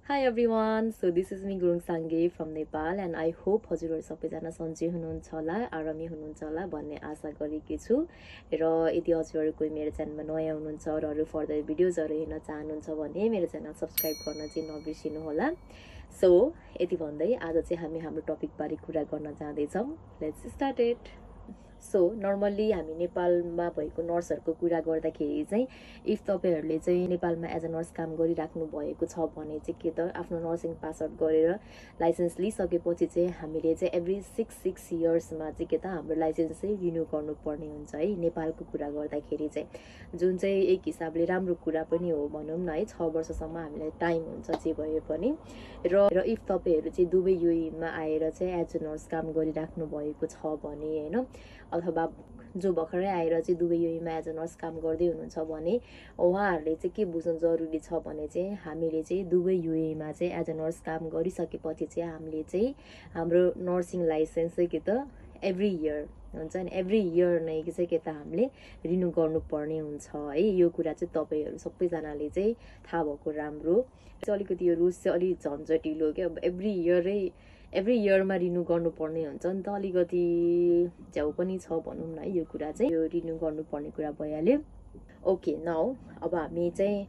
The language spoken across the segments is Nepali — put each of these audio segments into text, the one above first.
Hi everyone, so this is me Gurung Sangye from Nepal and I hope हजुरहरु सबैजना सन्चै हुनुहुन्छ होला आरामै हुनुहुन्छ होला भन्ने आशा गरेकी छु र यदि हजुरहरु कोही मेरो च्यानलमा नयाँ हुनुहुन्छ र अरु फर्दर भिडियोजहरु हेर्न चाहनुहुन्छ भने मेरो च्यानल सब्स्क्राइब गर्न चाहिँ नबिर्सिनु होला सो यति भन्दै आज चाहिँ हामी हाम्रो टपिक बारे कुरा गर्न जाँदै छौं let's start it so normally हामी नेपालमा भएको नर्सहरुको कुरा गर्दाखेरि चाहिँ इफ तपाईहरुले चाहिँ नेपालमा एज अ नर्स काम गरिराख्नु भएको छ भने चाहिँ के त आफ्नो नर्सिङ पास आउट गरेर लाइसेन्स लिइसकेपछि चाहिँ हामीले चाहिँ एभ्री 6 इयर्समा चाहिँ के त हाम्रो लाइसेन्स चाहिँ रिन्यू गर्नुपर्ने हुन्छ है नेपालको कुरा गर्दाखेरि चाहिँ जुन चाहिँ एक हिसाबले राम्रो कुरा पनि हो भनौं न है 6 वर्षसम्म हामीलाई टाइम हुन्छ जे भए पनि र इफ तपाईहरु चाहिँ दुबई युएईमा आएर चाहिँ एज अ नर्स काम गरिराख्नु भएको छ भने हैन अथवा जो भर्खरै आएर चाहिँ दुबई युएईमा एज अ नर्स काम गर्दै हुनुहुन्छ भने उहाँहरुले चाहिँ के बुझ्नु जरुरी छ भने चाहिँ हामीले चाहिँ दुबई युएईमा चाहिँ एज अ नर्स काम गरिसकेपछि चाहिँ हामीले चाहिँ हाम्रो नर्सिङ लाइसेन्स चाहिँ के त एभ्री इयर हुन्छ नि एभ्री इयर नै चाहिँ के त हामीले रिन्यू गर्नुपर्ने हुन्छ है यो कुरा चाहिँ तपाईहरु सबैजनाले चाहिँ थाहा भएको राम्रो अलिकति यो रुल्स चाहिँ अलि झन्झटिलो के एभ्री इयरमा रिन्यू गर्नुपर्ने हुन्छ नि त अलिकति झ्याउ पनि छ भनौं न यो कुरा चाहिँ यो रिन्यू गर्नुपर्ने कुरा भइहाल्यो ओके नाउ अब हामी चाहिँ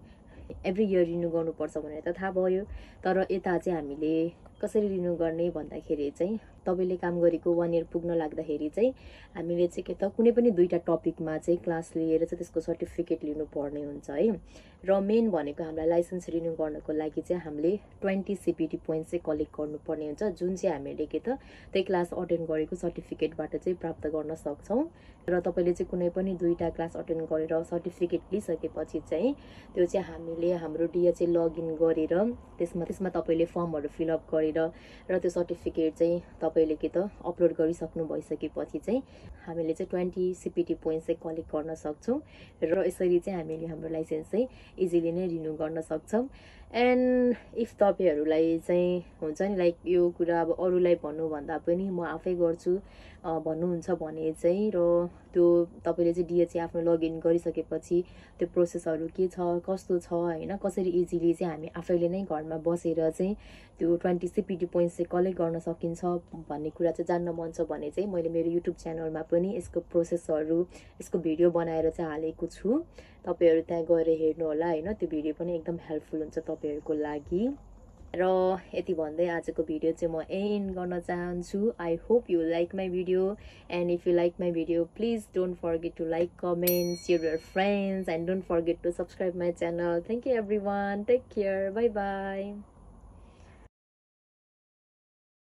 एभ्री इयर रिन्यू गर्नुपर्छ भनेर त थाहा भयो तर यता चाहिँ हामीले कसरी रिन्यू गर्ने भन्दाखेरि चाहिँ तपाईले काम गरेको 1 इयर पुग्न लाग्दाखेरि चाहिँ हामीले चाहिँ के त कुनै पनि दुईटा टपिकमा चाहिँ क्लास लिएर चाहिँ त्यसको सर्टिफिकेट लिनु पर्ने हुन्छ है र मेन भनेको हामीलाई लाइसेन्स रिन्यू गर्नको लागि चाहिँ हामीले 20 सीपीटी पोइन्ट्स चाहिँ कलेक्ट गर्नुपर्ने हुन्छ जुन चाहिँ हामीले के त त्यही क्लास अटेन्ड गरेको सर्टिफिकेटबाट चाहिँ प्राप्त गर्न सक्छौं र तपाईले चाहिँ कुनै पनि दुईटा क्लास अटेन्ड गरेर सर्टिफिकेट लिइसकेपछि चाहिँ त्यो चाहिँ हामीले हाम्रो डिएचए लगइन गरेर त्यसमा तपाईले फर्महरु फिल अप गरेर र त्यो सर्टिफिकेट चाहिँ तपाईले के त अपलोड गरिसक्नु भइसकेपछि चाहिँ हामीले चाहिँ 20 सीपीटी पोइन्ट्स चाहिँ कलेक्ट गर्न सक्छौं र यसरी चाहिँ हामीले हाम्रो लाइसेन्स चाहिँ इजिली नै रिन्यू गर्न सक्छौं एन्ड इफ तपाईहरुलाई चाहिँ हुन्छ नि लाइक यो कुरा अब अरूलाई भन्नु भन्दा पनि म आफै गर्छु भन्नुहुन्छ भने चाहिँ र त्यो तपाईले चाहिँ डिएचए आफ्नो लगइन गरिसकेपछि त्यो प्रोसेसहरु के छ कस्तो छ हैन कसरी इजिली चाहिँ हामी आफैले नै घरमा बसेर चाहिँ त्यो 20 सीपीटी पोइन्ट्स चाहिँ कलेक्ट गर्न सकिन्छ भन्ने कुरा चाहिँ जान्न मन छ भने चाहिँ मैले मेरो युट्युब च्यानलमा पनि यसको प्रोसेसहरु यसको भिडियो बनाएर चाहिँ हालेको छु तपाईहरु त्यहाँ गएर हेर्नु होला हैन त्यो भिडियो पनि एकदम हेल्पफुल हुन्छ तपाईहरुको लागि र यति भन्दै आजको भिडियो चाहिँ म एन्ड गर्न चाहन्छु I hope you like my video and if you like my video please don't forget to like comment share your friends and don't forget to subscribe my channel thank you everyone take care bye by